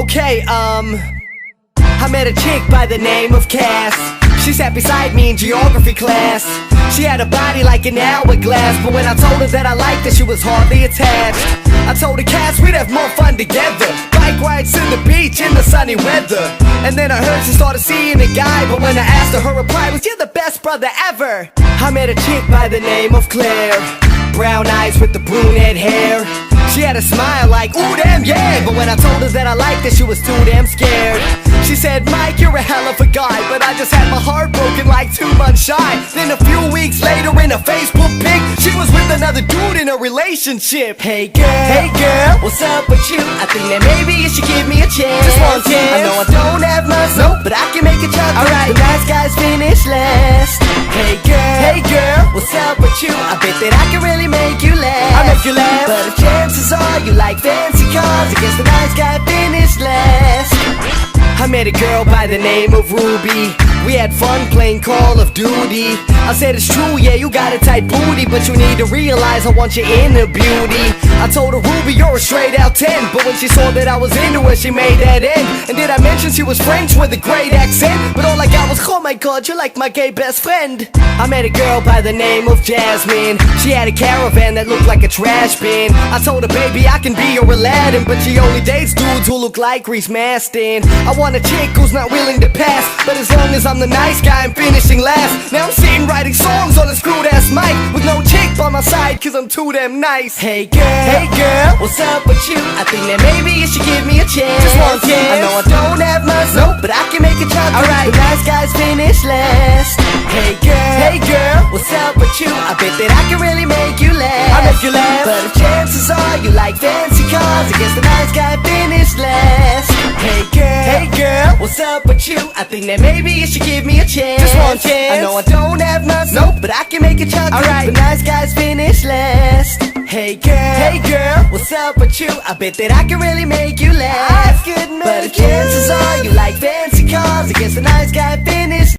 Okay, I met a chick by the name of Cass. She sat beside me in geography class. She had a body like an hourglass, but when I told her that I liked her, she was hardly attached. I told her, Cass, we'd have more fun together, bike rides to the beach in the sunny weather. And then I heard she started seeing a guy, but when I asked her, her reply was, "You're the best brother ever." I met a chick by the name of Claire, brown eyes with the brunette hair. She had a smile like, ooh damn yeah, but when I told her that I liked her, she was too damn scared. She said, "Mike, you're a hell of a guy, but I just had my heart broken like 2 months shy." Then a few weeks later in a Facebook pic, she was with another dude in a relationship. Hey girl, what's up with you? I think that maybe you should give me a chance. Just one chance. I know I don't have much, nope, but I can make a chance. Alright, the nice guys finish last. Hey girl, what's up with you? I bet that I can really make you laugh. I'll make you laugh, but the chances are you like fancy cars. I guess the nice guy finished last. I met a girl by the name of Ruby. We had fun playing Call of Duty. I said, "It's true, yeah, you got a tight booty, but you need to realize I want your inner beauty." I told her, "Ruby, you're a straight out 10." But when she saw that I was into her, she made that end. And did I mention she was French with a great accent? But all I got was, "Oh my god, you're like my gay best friend." I met a girl by the name of Jasmine. She had a caravan that looked like a trash bin. I told her, "Baby, I can be your Aladdin," but she only dates dudes who look like Reese Mastin. I want a chick who's not willing to pass, but as long as I'm the nice guy, I'm finishing last. Now I'm sitting writing songs on a screwed ass mic with no chick by my side, cause I'm too damn nice. Hey girl, what's up with you? I think that maybe you should give me a chance. Just one chance. I know I don't have much, nope, but I can make a chance. Alright, the nice guys finish last. Hey girl, what's up with you? I bet that I can really make you laugh. I'll make you laugh, but the chances are you like fancy cars. I guess the nice guy finished last. Hey girl, what's up with you? I think that maybe you should give me a chance. Just one chance. I know I don't have much, nope, but I can make a chance. Alright, the nice guys finish last. Hey girl, what's up with you? I bet that I can really make you laugh. But the chances are you like fancy cars. I guess the nice guy finished